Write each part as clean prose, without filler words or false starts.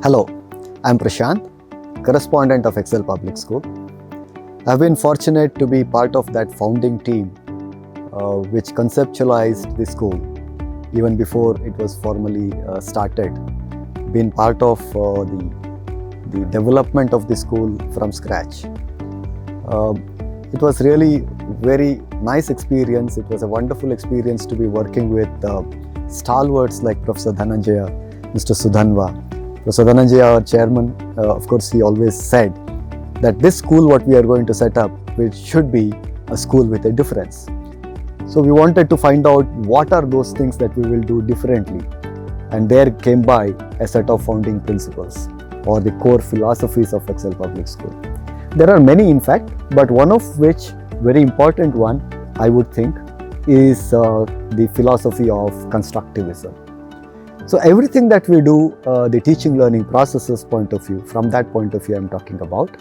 Hello, I'm Prashant, correspondent of Excel Public School. I've been fortunate to be part of that founding team which conceptualized the school even before it was formally started. Been part of the development of the school from scratch. It was really very nice experience. It was a wonderful experience to be working with stalwarts like Professor Dhananjaya, Mr. Sudhanva. Professor Dhananjaya, our chairman, of course, he always said that this school, what we are going to set up, which should be a school with a difference. So we wanted to find out what are those things that we will do differently. And there came by a set of founding principles or the core philosophies of Excel Public School. There are many, in fact, but one of which, very important one, I would think, is the philosophy of constructivism. So everything that we do, the teaching learning processes point of view, from that point of view I'm talking about,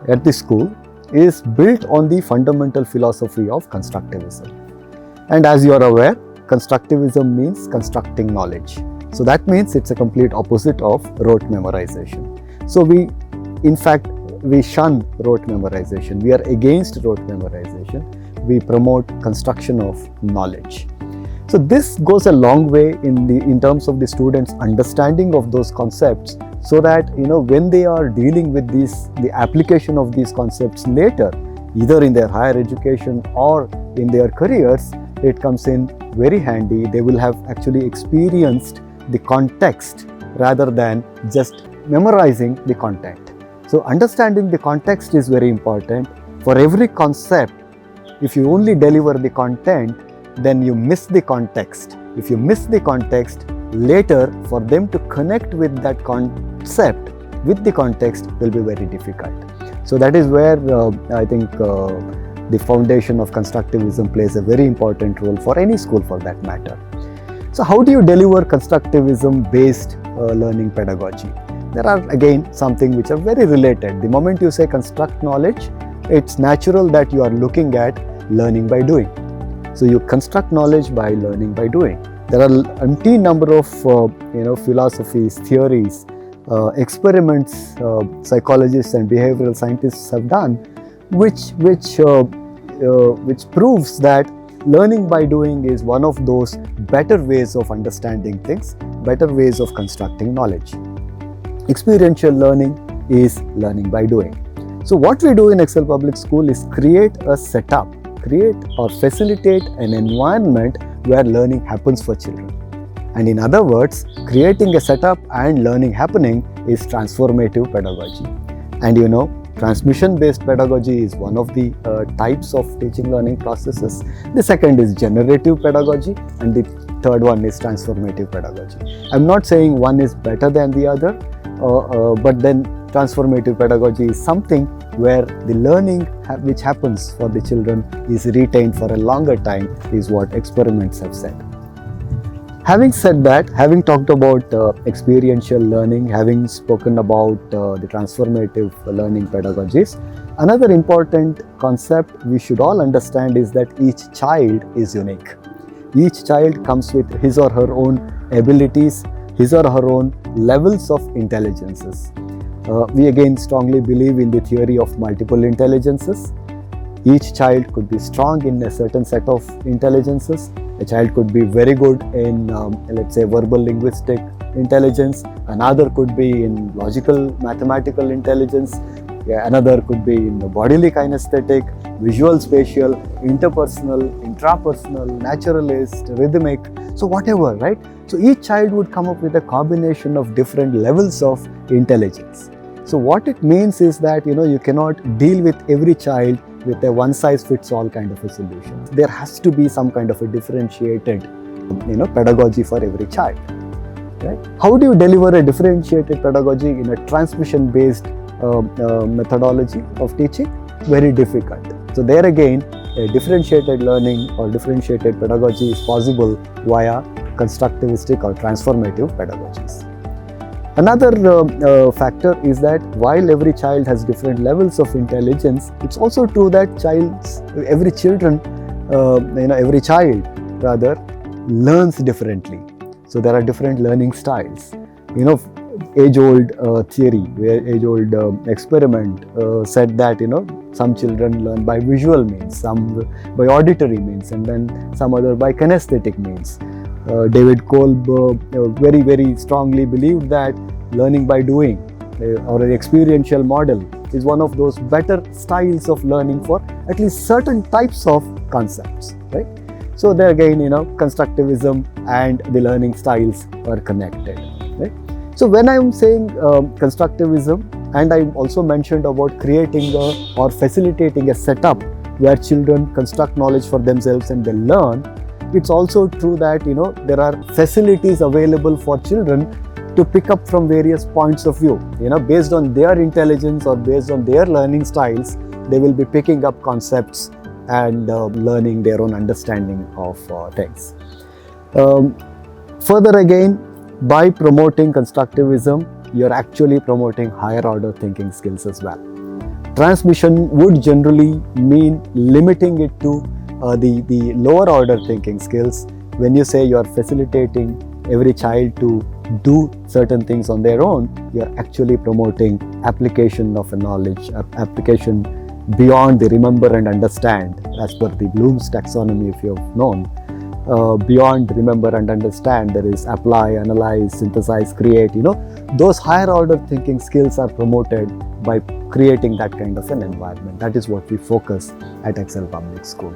at the school, is built on the fundamental philosophy of constructivism. And as you are aware, constructivism means constructing knowledge. So that means it's a complete opposite of rote memorization. So we shun rote memorization. We are against rote memorization. We promote construction of knowledge. So this goes a long way in terms of the students' understanding of those concepts, so that when they are dealing with the application of these concepts later, either in their higher education or in their careers, it comes in very handy. They will have actually experienced the context rather than just memorizing the content. So understanding the context is very important. For every concept, if you only deliver the content, then you miss the context. If you miss the context, later for them to connect with that concept with the context will be very difficult. So that is where I think the foundation of constructivism plays a very important role for any school for that matter. So how do you deliver constructivism based learning pedagogy? There are again something which are very related. The moment you say construct knowledge, it's natural that you are looking at learning by doing. So you construct knowledge by learning by doing. There are umpteen number of philosophies, theories, experiments psychologists and behavioral scientists have done, which proves that learning by doing is one of those better ways of understanding things, better ways of constructing knowledge. Experiential learning is learning by doing. So what we do in Excel Public School is create a setup, create or facilitate an environment where learning happens for children. And in other words, creating a setup and learning happening is transformative pedagogy. And transmission-based pedagogy is one of the types of teaching learning processes. The second is generative pedagogy, and the third one is transformative pedagogy. I'm not saying one is better than the other, but then transformative pedagogy is something where the learning which happens for the children is retained for a longer time, is what experiments have said. Having said that, having talked about experiential learning, having spoken about the transformative learning pedagogies, another important concept we should all understand is that each child is unique. Each child comes with his or her own abilities, his or her own levels of intelligences. We again strongly believe in the theory of multiple intelligences. Each child could be strong in a certain set of intelligences. A child could be very good in, let's say, verbal linguistic intelligence. Another could be in logical mathematical intelligence. Another could be in bodily kinesthetic, visual spatial, interpersonal, intrapersonal, naturalist, rhythmic, so whatever, right? So each child would come up with a combination of different levels of intelligence. So what it means is that you cannot deal with every child with a one-size-fits-all kind of a solution. There has to be some kind of a differentiated pedagogy for every child. Right? How do you deliver a differentiated pedagogy in a transmission-based methodology of teaching? Very difficult. So there again, a differentiated learning or differentiated pedagogy is possible via constructivistic or transformative pedagogies. Another factor is that while every child has different levels of intelligence, it's also true that every child learns differently. So there are different learning styles. age-old theory, age-old experiment said that some children learn by visual means, some by auditory means, and then some other by kinesthetic means. David Kolb very, very strongly believed that learning by doing or an experiential model is one of those better styles of learning for at least certain types of concepts, right? So there again, constructivism and the learning styles are connected, right? So when I'm saying constructivism, and I also mentioned about creating or facilitating a setup where children construct knowledge for themselves and they learn, it's also true that there are facilities available for children to pick up from various points of view. Based on their intelligence or based on their learning styles, they will be picking up concepts and learning their own understanding of things. Further again, by promoting constructivism, you're actually promoting higher order thinking skills as well. Transmission would generally mean limiting it to the lower order thinking skills. When you say you're facilitating every child to do certain things on their own, you're actually promoting application of a knowledge, application beyond the remember and understand, as per the Bloom's taxonomy, if you have known. Beyond remember and understand, there is apply, analyze, synthesize, create. Those higher order thinking skills are promoted by creating that kind of an environment. That is what we focus at Excel Public School.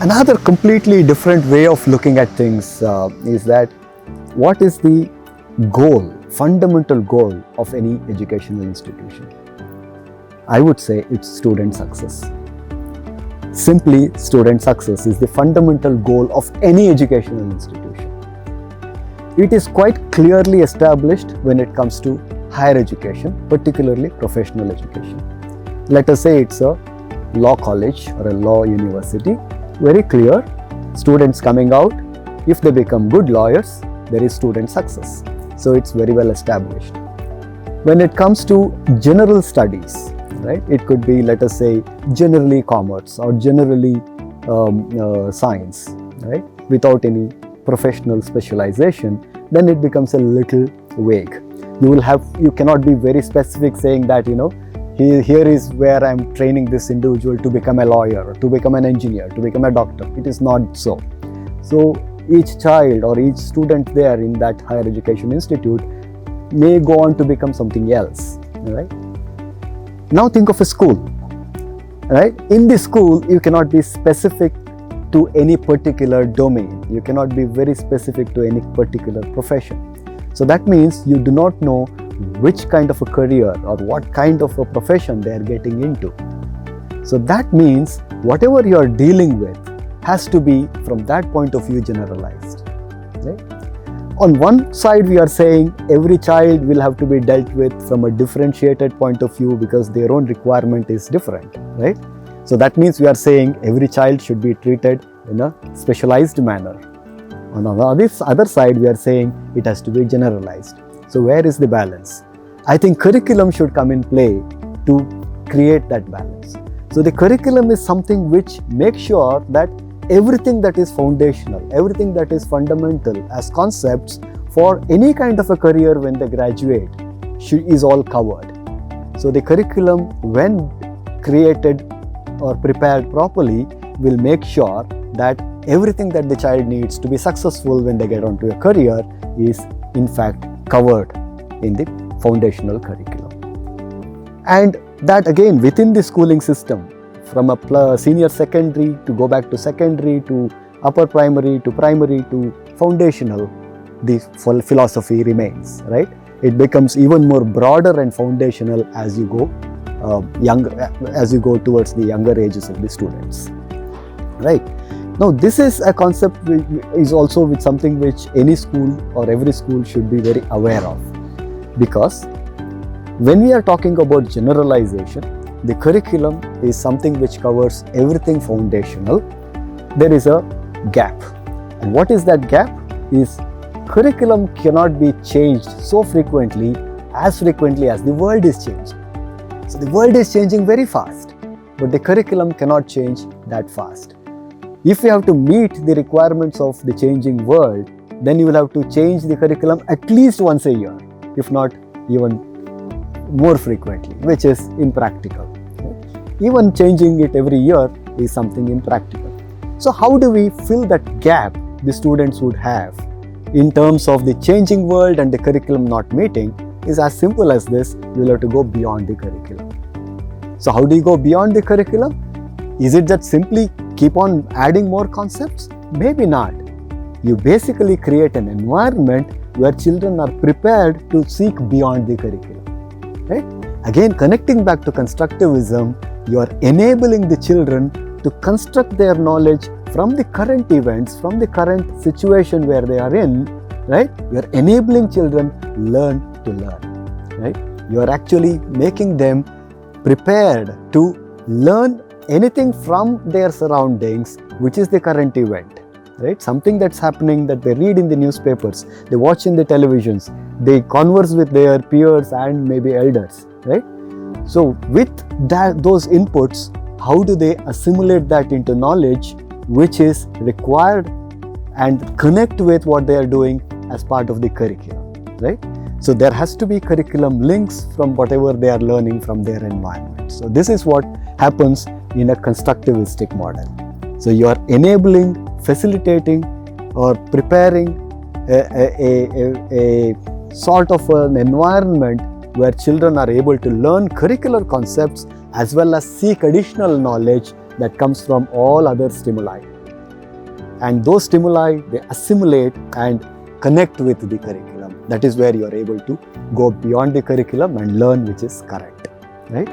Another completely different way of looking at things is that what is the goal, fundamental goal of any educational institution? I would say it's student success. Simply, student success is the fundamental goal of any educational institution. It is quite clearly established when it comes to higher education, particularly professional education. Let us say it's a law college or a law university. Very clear, students coming out, if they become good lawyers, there is student success. So it's very well established. When it comes to general studies, right, it could be, let us say, generally commerce or generally science, right, without any professional specialization, then it becomes a little vague. You cannot be very specific saying that, here is where I'm training this individual to become a lawyer, to become an engineer, to become a doctor. It is not so. So each child or each student there in that higher education institute may go on to become something else, right? Now think of a school, right? In the school, you cannot be specific to any particular domain. You cannot be very specific to any particular profession. So that means you do not know which kind of a career or what kind of a profession they are getting into. So that means whatever you are dealing with has to be from that point of view generalized, right? On one side, we are saying every child will have to be dealt with from a differentiated point of view because their own requirement is different, right? So that means we are saying every child should be treated in a specialized manner. On the other side, we are saying it has to be generalized. So where is the balance? I think curriculum should come in play to create that balance. So the curriculum is something which makes sure that everything that is foundational, everything that is fundamental as concepts for any kind of a career when they graduate is all covered. So the curriculum, when created or prepared properly, will make sure that everything that the child needs to be successful when they get onto a career is in fact covered in the foundational curriculum. And that again within the schooling system, from a senior secondary to go back to secondary to upper primary to foundational, the philosophy remains, right? It becomes even more broader and foundational as you go towards the younger ages of the students, right? Now this is a concept which is also with something which any school or every school should be very aware of, because when we are talking about generalization, the curriculum is something which covers everything foundational. There is a gap, and what is that gap? Is curriculum cannot be changed so frequently as the world is changing. So the world is changing very fast, but the curriculum cannot change that fast. If you have to meet the requirements of the changing world, then you will have to change the curriculum at least once a year, if not even more frequently, which is impractical. Even changing it every year is something impractical. So how do we fill that gap the students would have in terms of the changing world and the curriculum not meeting? Is as simple as this: you will have to go beyond the curriculum. So how do you go beyond the curriculum? Is it that simply keep on adding more concepts? Maybe not. You basically create an environment where children are prepared to seek beyond the curriculum. Right? Again, connecting back to constructivism, you are enabling the children to construct their knowledge from the current events, from the current situation where they are in. Right? You are enabling children learn to learn. Right? You are actually making them prepared to learn anything from their surroundings, which is the current event. Right? Something that's happening that they read in the newspapers, they watch in the televisions, they converse with their peers and maybe elders. Right? So with those inputs, how do they assimilate that into knowledge which is required and connect with what they are doing as part of the curriculum? Right? So there has to be curriculum links from whatever they are learning from their environment. So this is what happens in a constructivistic model. So you are enabling, facilitating or preparing a sort of an environment where children are able to learn curricular concepts as well as seek additional knowledge that comes from all other stimuli. And those stimuli, they assimilate and connect with the curriculum. That is where you are able to go beyond the curriculum and learn which is correct. Right?